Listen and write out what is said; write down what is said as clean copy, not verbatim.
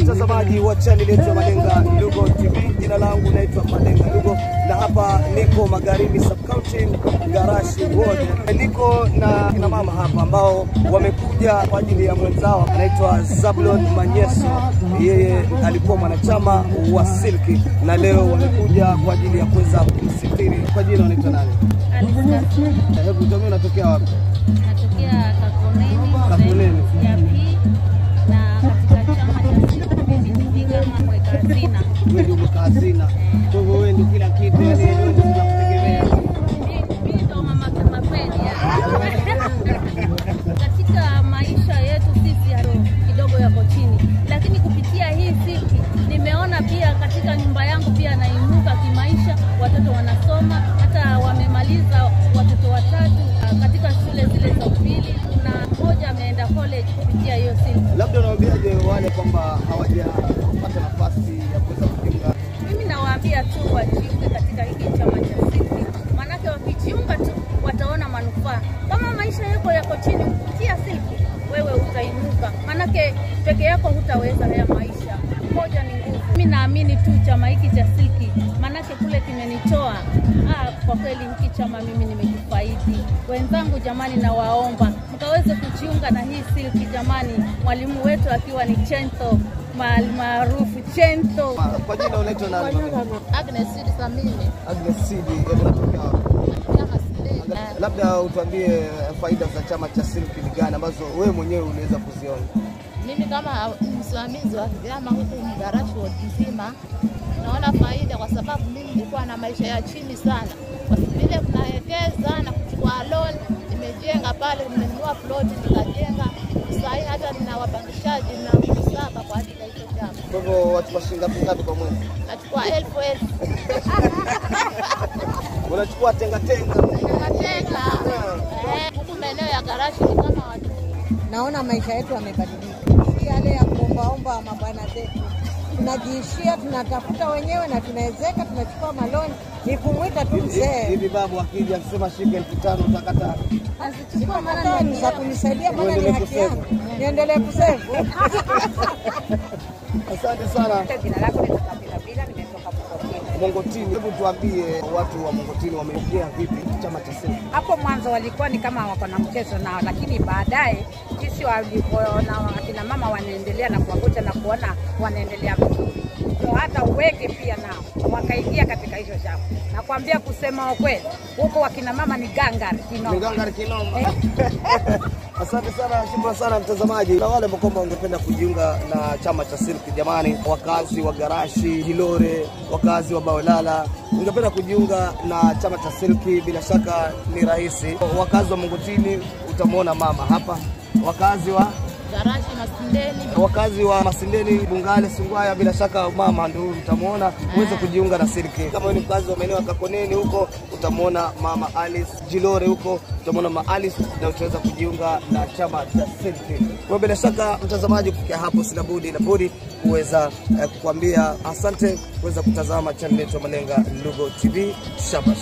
mtazamaji wa channel yetu ya Malenga Lugo TV. Jina langu naitwa Malenga Lugo na hapa niko Magharibi Sub-County Garashi Ward. Niko na kina mama hapa ambao wamekuja kwa ajili ya mwenzao anaitwa Zablon Manyeso. Yeye alikuwa mwanachama wa Silki na leo wamekuja kwa ajili ya kuweza kumsitiri. Kwa jina unaitwa nani? Hebu tuambie unatokea wapi? Natokea Kakoneni. Kakoneni. Na katika chama cha Silki nimejiunga kama mweka hazina. Wewe ndio mweka hazina. Kwa hivyo wewe ndio kila kitu, yani wewe ndio tunakutegemea. Mimi ndo mama kama kweli. Katika maisha yetu sisi kidogo yako chini. Lakini kupitia hii Silki nimeona pia katika nyumba yangu pia nainuka kimaisha, watoto wanasoma, hata wamemaliza watoto watatu katika shule zile za upili na mmoja ameenda college kupitia hiyo Silki. Labda unawaambiaje wale kwamba hawajapata nafasi ya kuweza kujiunga? Mimi nawaambia tu wajiunge katika hiki chama cha Silki. Maana wakijiunga tu wataona manufaa. Kama maisha yako yako chini kupitia Silki, wewe utainuka. Maana peke yako hutaweza haya maisha. Moja ni nguvu. Mimi naamini tu chama hiki cha Silki, maana kule kimenitoa. Kwa kweli hiki chama mimi nimejifaidi. Wenzangu jamani, nawaomba mkaweze kujiunga na hii Silki jamani. Mwalimu wetu akiwa ni Chento maarufu Chento. Kwa jina unaitwa nani? Agnes Sidi Samini. Agnes Sidi, hebu natokea. Labda utuambie faida za chama cha Silki ni gani ambazo wewe mwenyewe unaweza kuziona? Mimi kama msimamizi wa vyama huku Garashi Ward nzima naona faida, kwa sababu mimi nilikuwa na maisha ya chini sana. Kwa vile tunawekeza na kuchukua loan, nimejenga pale, nimenunua plot nikajenga. Sasa hata nina wapangishaji na 7 kwa ajili ya hiyo chama. Kwa hivyo watu washinda ngapi kwa mwezi? Nachukua 1000. Unachukua tenga. Huku maeneo ya Garashi ni kama watu. Naona maisha yetu yamebadilika. Yale ya kuombaomba mabwana zetu, tunajiishia, tunatafuta wenyewe na tunawezeka, tunachukua maloni. Ni kumwita tu mzee. Hivi babu akija akisema shika 5000 utakata? Asichukua maloni za kunisaidia, maana ni haki yangu. Niendelee kusevu. Asante sana. Jina lako ni Kabila, nimetoka Mongotini. Hebu tuambie watu wa Mongotini wamepokea vipi chama cha Silki? Hapo mwanzo walikuwa ni kama wako na mchezo nao, lakini baadaye sisi walipoona akina mama wanaendelea na kuwagoja na kuona wanaendelea vizuri, ndio hata uweke pia nao wakaingia katika hizo chama. Nakwambia kusema ukweli, huko wakina mama ni gangari kinoma. Ni gangari kinoma. Asante sana, shukrani sana mtazamaji. Na wale ambao wangependa kujiunga na chama cha Silki jamani, wakazi wa Garashi, Hilore, wakazi wa Bawelala, ungependa kujiunga na chama cha Silki, bila shaka ni rahisi. Wakazi wa Mongotini utamwona mama hapa, wakazi wa Garashi Masindeni, wakazi wa Masindeni, Bungale, Sungwaya, bila shaka mama ndio mtamwona uweze kujiunga na Silki. Kama wewe ni mkazi wa maeneo ya Kakoneni huko utamwona mama Alice, Jilore huko utamwona mama Alice, na utaweza kujiunga na chama cha Silki. Kwa bila shaka mtazamaji, kufikia hapo sina budi kuweza kukuambia asante kuweza kutazama channel yetu ya Malenga Lugo TV. Shabash.